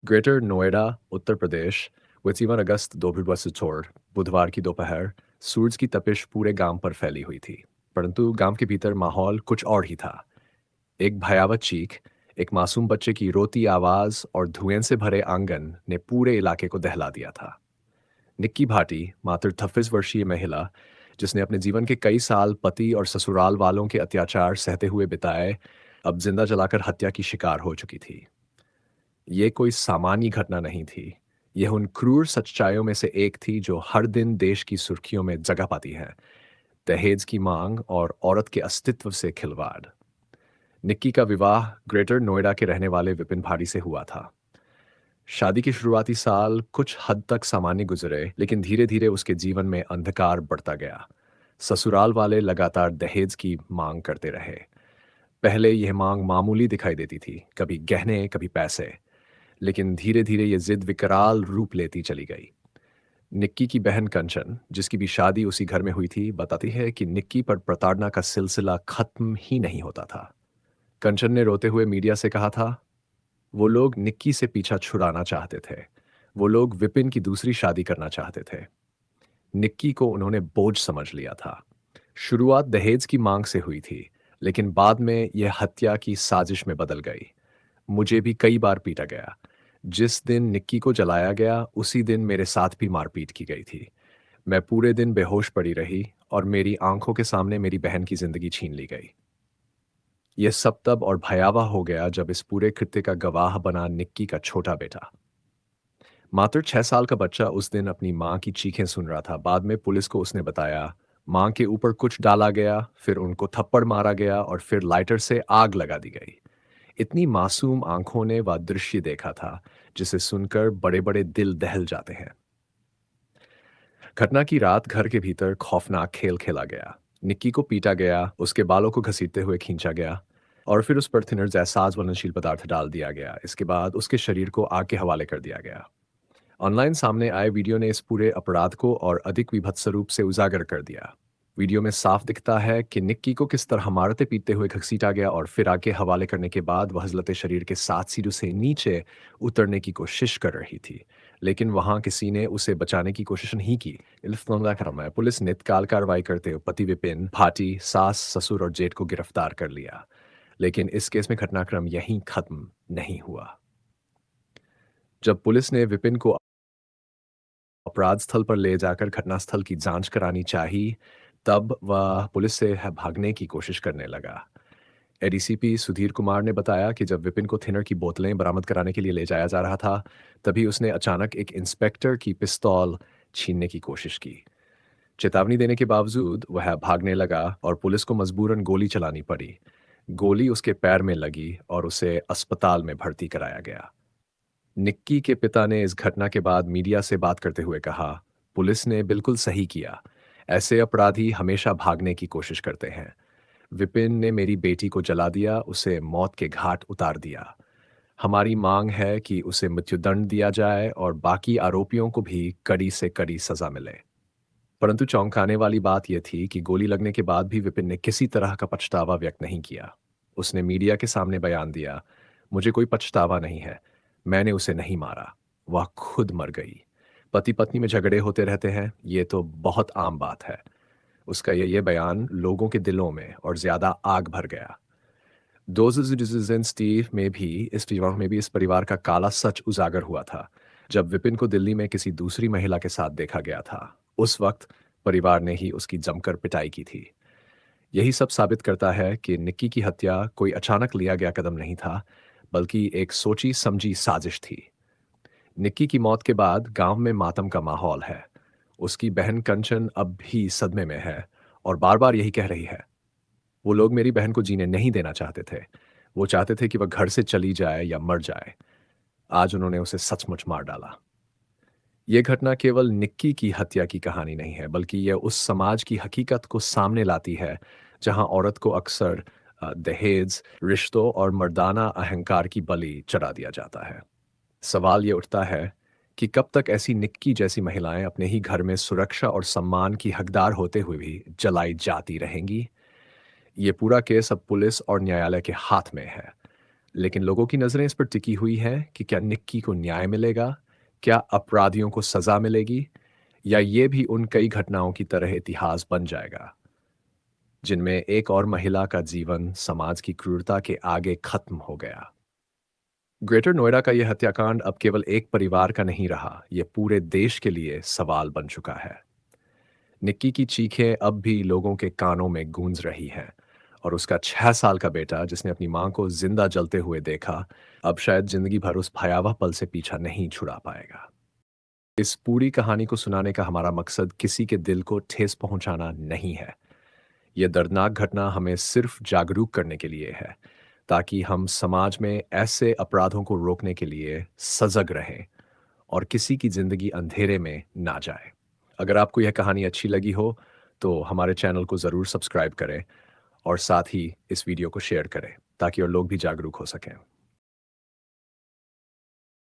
Greater Noida, Uttar Pradesh, 21 अगस्त 2022 बुधवार की दोपहर, सूरज की तपिश पूरे गांव पर फैली हुई थी। परंतु गांव के भीतर माहौल कुछ और ही था। एक भयावह चीख, एक मासूम बच्चे की रोती आवाज और धुएं से भरे आंगन ने पूरे इलाके को दहला दिया था। निक्की भाटी, मात्र 38 वर्षीय महिला, जिसने अपने जीवन के कई साल पति और ससुराल वालों के अत्याचार सहते हुए बिताए, अब जिंदा जलाकर हत्या की शिकार हो चुकी थी। ये कोई सामान्य घटना नहीं थी। यह उन क्रूर सच्चाइयों में से एक थी जो हर दिन देश की सुर्खियों में जगह पाती है। दहेज की मांग और औरत के अस्तित्व से खिलवाड़। निक्की का विवाह ग्रेटर नोएडा के रहने वाले विपिन भाटी से हुआ था। शादी के शुरुआती साल कुछ हद तक सामान्य गुजरे, लेकिन धीरे धीरे उसके जीवन में अंधकार बढ़ता गया। ससुराल वाले लगातार दहेज की मांग करते रहे। पहले यह मांग मामूली दिखाई देती थी, कभी गहने, कभी पैसे। लेकिन धीरे धीरे ये जिद विकराल रूप लेती चली गई। निक्की की बहन कंचन, जिसकी भी शादी उसी घर में हुई थी, बताती है कि निक्की पर प्रताड़ना का सिलसिला खत्म ही नहीं होता था। कंचन ने रोते हुए मीडिया से कहा था, वो लोग निक्की से पीछा छुड़ाना चाहते थे। वो लोग विपिन की दूसरी शादी करना चाहते थे। निक्की को उन्होंने बोझ समझ लिया था। शुरुआत दहेज की मांग से हुई थी, लेकिन बाद में यह हत्या की साजिश में बदल गई। मुझे भी कई बार पीटा गया। जिस दिन निक्की को जलाया गया, उसी दिन मेरे साथ भी मारपीट की गई थी। मैं पूरे दिन बेहोश पड़ी रही और मेरी आंखों के सामने मेरी बहन की जिंदगी छीन ली गई। यह सब तब और भयावह हो गया जब इस पूरे कृत्य का गवाह बना निक्की का छोटा बेटा। मात्र 6 साल का बच्चा उस दिन अपनी माँ की चीखें सुन रहा था। बाद में पुलिस को उसने बताया, माँ के ऊपर कुछ डाला गया, फिर उनको थप्पड़ मारा गया और फिर लाइटर से आग लगा दी गई। इतनी मासूम आंखों ने वह दृश्य देखा था, जिसे सुनकर बड़े बड़े दिल दहल जाते हैं। घटना की रात घर के भीतर खौफनाक खेल खेला गया। निक्की को पीटा गया, उसके बालों को घसीटते हुए खींचा गया और फिर उस पर थिनर जैसा ज्वलनशील पदार्थ डाल दिया गया। इसके बाद उसके शरीर को आग के हवाले कर दिया गया। ऑनलाइन सामने आए वीडियो ने इस पूरे अपराध को और अधिक विभत्स रूप से उजागर कर दिया। वीडियो में साफ दिखता है कि निक्की को किस तरह मारते पीटते हुए घसीटा गया और फिर आगे हवाले करने के बाद वह हजलते शरीर के साथ सीढ़ी से नीचे उतरने की कोशिश कर रही थी। लेकिन वहां किसी ने उसे बचाने की कोशिश नहीं की। पुलिस ने तत्काल कार्रवाई करते हुए पति विपिन भाटी, सास, ससुर और जेठ को गिरफ्तार कर लिया। लेकिन इस केस में घटनाक्रम यहीं खत्म नहीं हुआ। जब पुलिस ने विपिन को अपराध स्थल पर ले जाकर घटनास्थल की जांच करानी चाहिए, तब वह पुलिस से भागने की कोशिश करने लगा। एडीसीपी सुधीर कुमार ने बताया कि जब विपिन को थिनर की बोतलें बरामद कराने के लिए ले जाया जा रहा था, तभी उसने अचानक एक इंस्पेक्टर की पिस्तौल छीनने की कोशिश की। चेतावनी देने के बावजूद वह भागने लगा और पुलिस को मजबूरन गोली चलानी पड़ी। गोली उसके पैर में लगी और उसे अस्पताल में भर्ती कराया गया। निक्की के पिता ने इस घटना के बाद मीडिया से बात करते हुए कहा, पुलिस ने बिल्कुल सही किया। ऐसे अपराधी हमेशा भागने की कोशिश करते हैं। विपिन ने मेरी बेटी को जला दिया, उसे मौत के घाट उतार दिया। हमारी मांग है कि उसे मृत्युदंड दिया जाए और बाकी आरोपियों को भी कड़ी से कड़ी सजा मिले। परंतु चौंकाने वाली बात यह थी कि गोली लगने के बाद भी विपिन ने किसी तरह का पछतावा व्यक्त नहीं किया। उसने मीडिया के सामने बयान दिया, मुझे कोई पछतावा नहीं है, मैंने उसे नहीं मारा, वह खुद मर गई। पति पत्नी में झगड़े होते रहते हैं, ये तो बहुत आम बात है। उसका ये बयान लोगों के दिलों में और ज्यादा आग भर गया। स्टीव में भी इस परिवार का काला सच उजागर हुआ था। जब विपिन को दिल्ली में किसी दूसरी महिला के साथ देखा गया था, उस वक्त परिवार ने ही उसकी जमकर पिटाई की थी। यही सब साबित करता है कि निक्की की हत्या कोई अचानक लिया गया कदम नहीं था, बल्कि एक सोची समझी साजिश थी। निक्की की मौत के बाद गांव में मातम का माहौल है। उसकी बहन कंचन अब भी सदमे में है और बार बार यही कह रही है, वो लोग मेरी बहन को जीने नहीं देना चाहते थे। वो चाहते थे कि वह घर से चली जाए या मर जाए। आज उन्होंने उसे सचमुच मार डाला। यह घटना केवल निक्की की हत्या की कहानी नहीं है, बल्कि यह उस समाज की हकीकत को सामने लाती है जहां औरत को अक्सर दहेज, रिश्तों और मर्दाना अहंकार की बलि चढ़ा दिया जाता है। सवाल ये उठता है कि कब तक ऐसी निक्की जैसी महिलाएं अपने ही घर में सुरक्षा और सम्मान की हकदार होते हुए भी जलाई जाती रहेंगी। ये पूरा केस अब पुलिस और न्यायालय के हाथ में है। लेकिन लोगों की नज़रें इस पर टिकी हुई हैं कि क्या निक्की को न्याय मिलेगा, क्या अपराधियों को सज़ा मिलेगी, या ये भी उन कई घटनाओं की तरह इतिहास बन जाएगा, जिनमें एक और महिला का जीवन समाज की क्रूरता के आगे खत्म हो गया। ग्रेटर नोएडा का यह हत्याकांड अब केवल एक परिवार का नहीं रहा, ये पूरे देश के लिए सवाल बन चुका है। निक्की की चीखें अब भी लोगों के कानों में गूंज रही हैं, और उसका 6 साल का बेटा जिसने अपनी मां को जिंदा जलते हुए देखा, अब शायद जिंदगी भर उस भयावह पल से पीछा नहीं छुड़ा पाएगा। इस पूरी कहानी को सुनाने का हमारा मकसद किसी के दिल को ठेस पहुंचाना नहीं है। यह दर्दनाक घटना हमें सिर्फ जागरूक करने के लिए है, ताकि हम समाज में ऐसे अपराधों को रोकने के लिए सजग रहें और किसी की जिंदगी अंधेरे में ना जाए। अगर आपको यह कहानी अच्छी लगी हो, तो हमारे चैनल को ज़रूर सब्सक्राइब करें और साथ ही इस वीडियो को शेयर करें, ताकि और लोग भी जागरूक हो सकें।